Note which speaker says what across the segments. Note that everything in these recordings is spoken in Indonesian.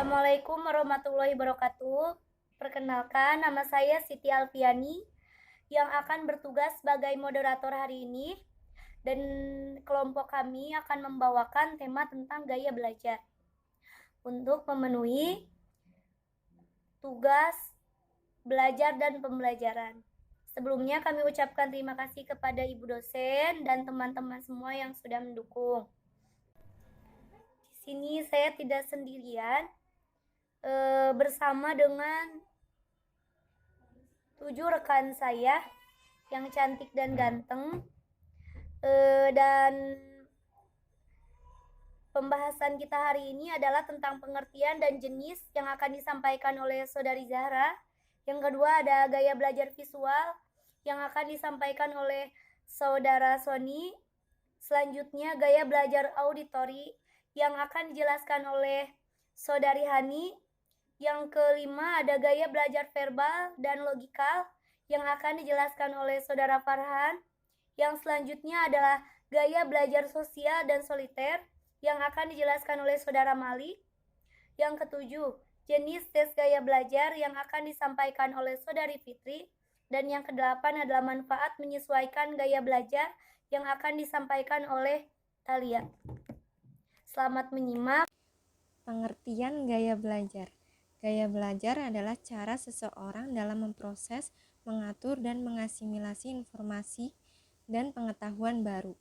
Speaker 1: Assalamualaikum warahmatullahi wabarakatuh. Perkenalkan, nama saya Siti Alfiani yang akan bertugas sebagai moderator hari ini, dan kelompok kami akan membawakan tema tentang gaya belajar untuk memenuhi tugas belajar dan pembelajaran. Sebelumnya kami ucapkan terima kasih kepada Ibu dosen dan teman-teman semua yang sudah mendukung. Di sini saya tidak sendirian, bersama dengan 7 rekan saya yang cantik dan ganteng, dan pembahasan kita hari ini adalah tentang pengertian dan jenis yang akan disampaikan oleh Saudari Zahra. Yang kedua ada gaya belajar visual yang akan disampaikan oleh Saudara Sony. Selanjutnya gaya belajar auditori yang akan dijelaskan oleh Saudari Hani. Yang kelima ada gaya belajar verbal dan logikal yang akan dijelaskan oleh Saudara Farhan. Yang selanjutnya adalah gaya belajar sosial dan soliter yang akan dijelaskan oleh Saudara Malik. Yang ketujuh, jenis tes gaya belajar yang akan disampaikan oleh Saudari Fitri. Dan yang kedelapan adalah manfaat menyesuaikan gaya belajar yang akan disampaikan oleh Thalia. Selamat menyimak.
Speaker 2: Pengertian gaya belajar. Gaya belajar adalah cara seseorang dalam memproses, mengatur, dan mengasimilasi informasi dan pengetahuan baru.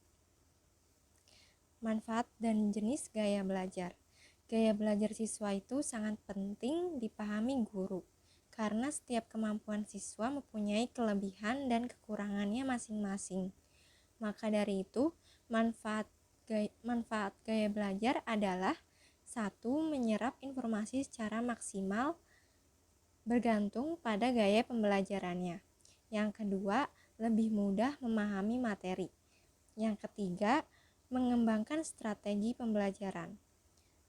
Speaker 2: Manfaat dan jenis gaya belajar. Gaya belajar siswa itu sangat penting dipahami guru, karena setiap kemampuan siswa mempunyai kelebihan dan kekurangannya masing-masing. Maka dari itu, manfaat gaya belajar adalah: 1. Menyerap informasi secara maksimal bergantung pada gaya pembelajarannya. Yang kedua, lebih mudah memahami materi. Yang ketiga, mengembangkan strategi pembelajaran.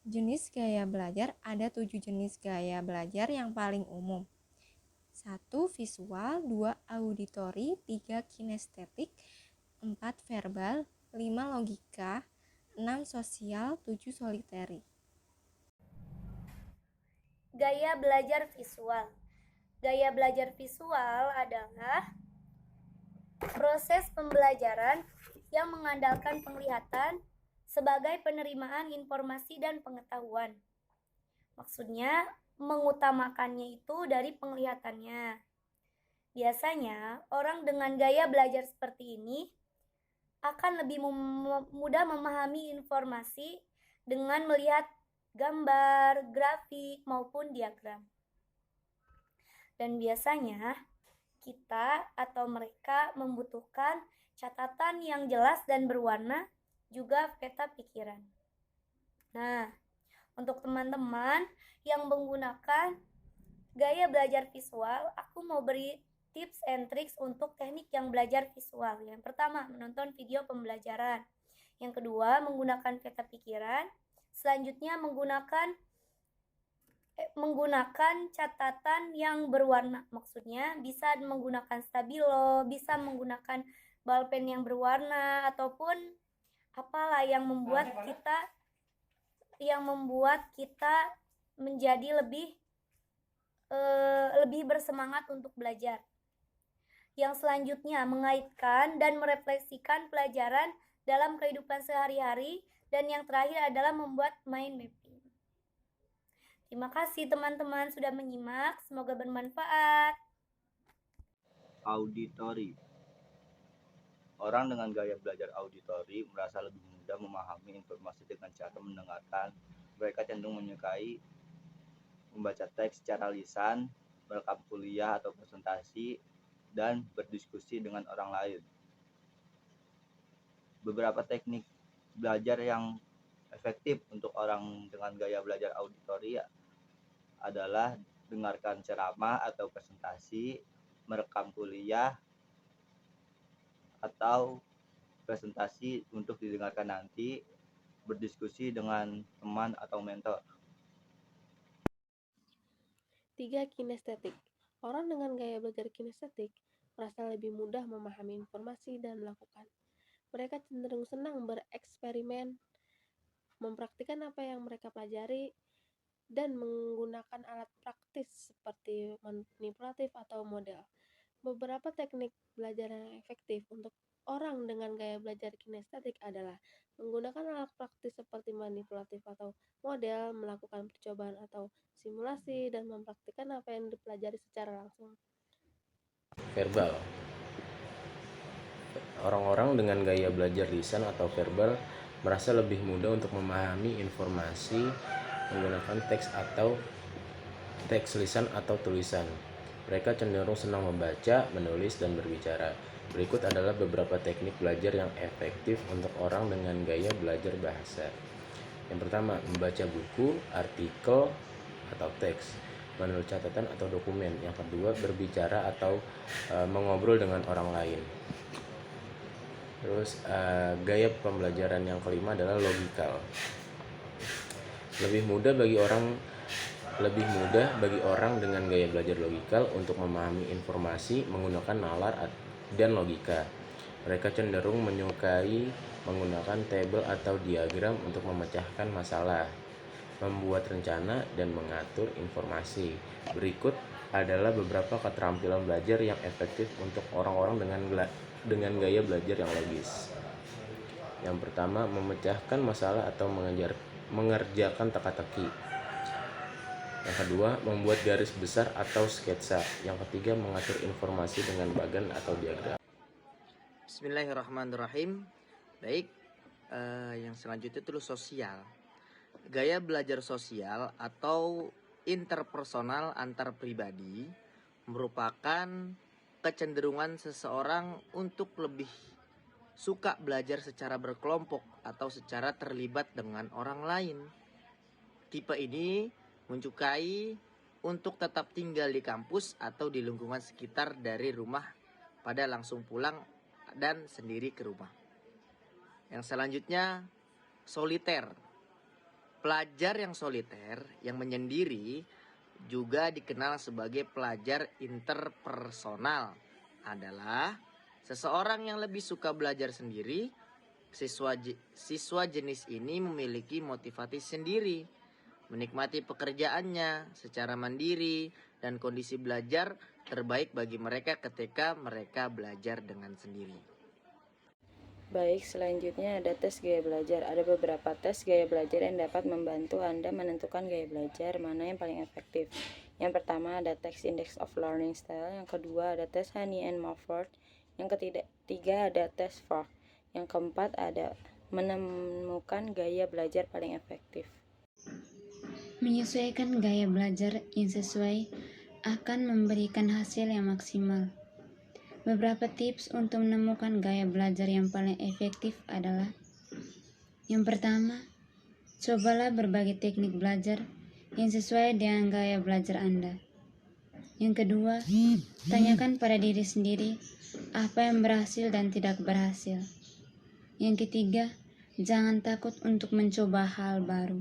Speaker 2: Jenis gaya belajar, ada 7 jenis gaya belajar yang paling umum. 1. Visual, 2. Auditori, 3. Kinestetik, 4. Verbal, 5. Logika, 6. Sosial, 7. Soliteri.
Speaker 1: Gaya belajar visual. Gaya belajar visual adalah proses pembelajaran yang mengandalkan penglihatan sebagai penerimaan informasi dan pengetahuan. Maksudnya, mengutamakannya itu dari penglihatannya. Biasanya, orang dengan gaya belajar seperti ini akan lebih mudah memahami informasi dengan melihat gambar, grafik, maupun diagram. Dan biasanya kita atau mereka membutuhkan catatan yang jelas dan berwarna, juga peta pikiran. Nah, untuk teman-teman yang menggunakan gaya belajar visual, aku mau beri tips and tricks untuk teknik yang belajar visual. Yang pertama, menonton video pembelajaran. Yang kedua, menggunakan peta pikiran. Selanjutnya, menggunakan catatan yang berwarna. Maksudnya bisa menggunakan stabilo, bisa menggunakan balpen yang berwarna, ataupun apalah yang membuat kita menjadi lebih bersemangat untuk belajar. Yang selanjutnya, mengaitkan dan merefleksikan pelajaran dalam kehidupan sehari-hari. Dan yang terakhir adalah membuat mind mapping. Terima kasih teman-teman sudah menyimak, semoga bermanfaat.
Speaker 3: Auditori. Orang dengan gaya belajar auditori merasa lebih mudah memahami informasi dengan cara mendengarkan. Mereka cenderung menyukai membaca teks secara lisan, merekam kuliah atau presentasi, dan berdiskusi dengan orang lain. Beberapa teknik belajar yang efektif untuk orang dengan gaya belajar auditori adalah dengarkan ceramah atau presentasi, merekam kuliah atau presentasi untuk didengarkan nanti, berdiskusi dengan teman atau mentor.
Speaker 4: 3. Kinestetik. Orang dengan gaya belajar kinestetik merasa lebih mudah memahami informasi dan melakukan. Mereka cenderung senang bereksperimen, mempraktikkan apa yang mereka pelajari, dan menggunakan alat praktis seperti manipulatif atau model. Beberapa teknik belajar yang efektif untuk orang dengan gaya belajar kinestetik adalah menggunakan alat praktis seperti manipulatif atau model, melakukan percobaan atau simulasi, dan mempraktikkan apa yang dipelajari secara langsung.
Speaker 5: Verbal. Orang-orang dengan gaya belajar lisan atau verbal merasa lebih mudah untuk memahami informasi menggunakan teks lisan atau tulisan. Mereka cenderung senang membaca, menulis, dan berbicara. Berikut adalah beberapa teknik belajar yang efektif untuk orang dengan gaya belajar bahasa. Yang pertama, membaca buku, artikel, atau teks, menulis catatan atau dokumen. Yang kedua, berbicara atau mengobrol dengan orang lain. Terus gaya pembelajaran yang kelima adalah logikal. Lebih mudah bagi orang dengan gaya belajar logikal untuk memahami informasi menggunakan nalar dan logika. Mereka cenderung menyukai menggunakan tabel atau diagram untuk memecahkan masalah, membuat rencana, dan mengatur informasi. Berikut adalah beberapa keterampilan belajar yang efektif untuk orang-orang dengan gaya belajar yang logis. Yang pertama, memecahkan masalah atau mengerjakan teka-teki. Yang kedua, membuat garis besar atau sketsa. Yang ketiga, mengatur informasi dengan bagan atau diagram.
Speaker 6: Bismillahirrahmanirrahim. Baik, yang selanjutnya itu sosial. Gaya belajar sosial atau interpersonal antar pribadi merupakan kecenderungan seseorang untuk lebih suka belajar secara berkelompok atau secara terlibat dengan orang lain. Tipe ini menyukai untuk tetap tinggal di kampus atau di lingkungan sekitar dari rumah pada langsung pulang dan sendiri ke rumah. Yang selanjutnya, soliter. Pelajar yang soliter, yang menyendiri, juga dikenal sebagai pelajar interpersonal, adalah seseorang yang lebih suka belajar sendiri. Siswa jenis ini memiliki motivasi sendiri, menikmati pekerjaannya secara mandiri, dan kondisi belajar terbaik bagi mereka ketika mereka belajar dengan sendiri.
Speaker 7: Baik, selanjutnya ada tes gaya belajar. Ada beberapa tes gaya belajar yang dapat membantu Anda menentukan gaya belajar mana yang paling efektif. Yang pertama ada tes Index of Learning Style. Yang kedua ada tes Honey and Mumford. Yang ketiga ada tes Fork. Yang keempat ada menemukan gaya belajar paling efektif.
Speaker 8: Menyesuaikan gaya belajar yang sesuai akan memberikan hasil yang maksimal. Beberapa tips untuk menemukan gaya belajar yang paling efektif adalah: yang pertama, cobalah berbagai teknik belajar yang sesuai dengan gaya belajar Anda. Yang kedua, tanyakan pada diri sendiri apa yang berhasil dan tidak berhasil. Yang ketiga, jangan takut untuk mencoba hal baru.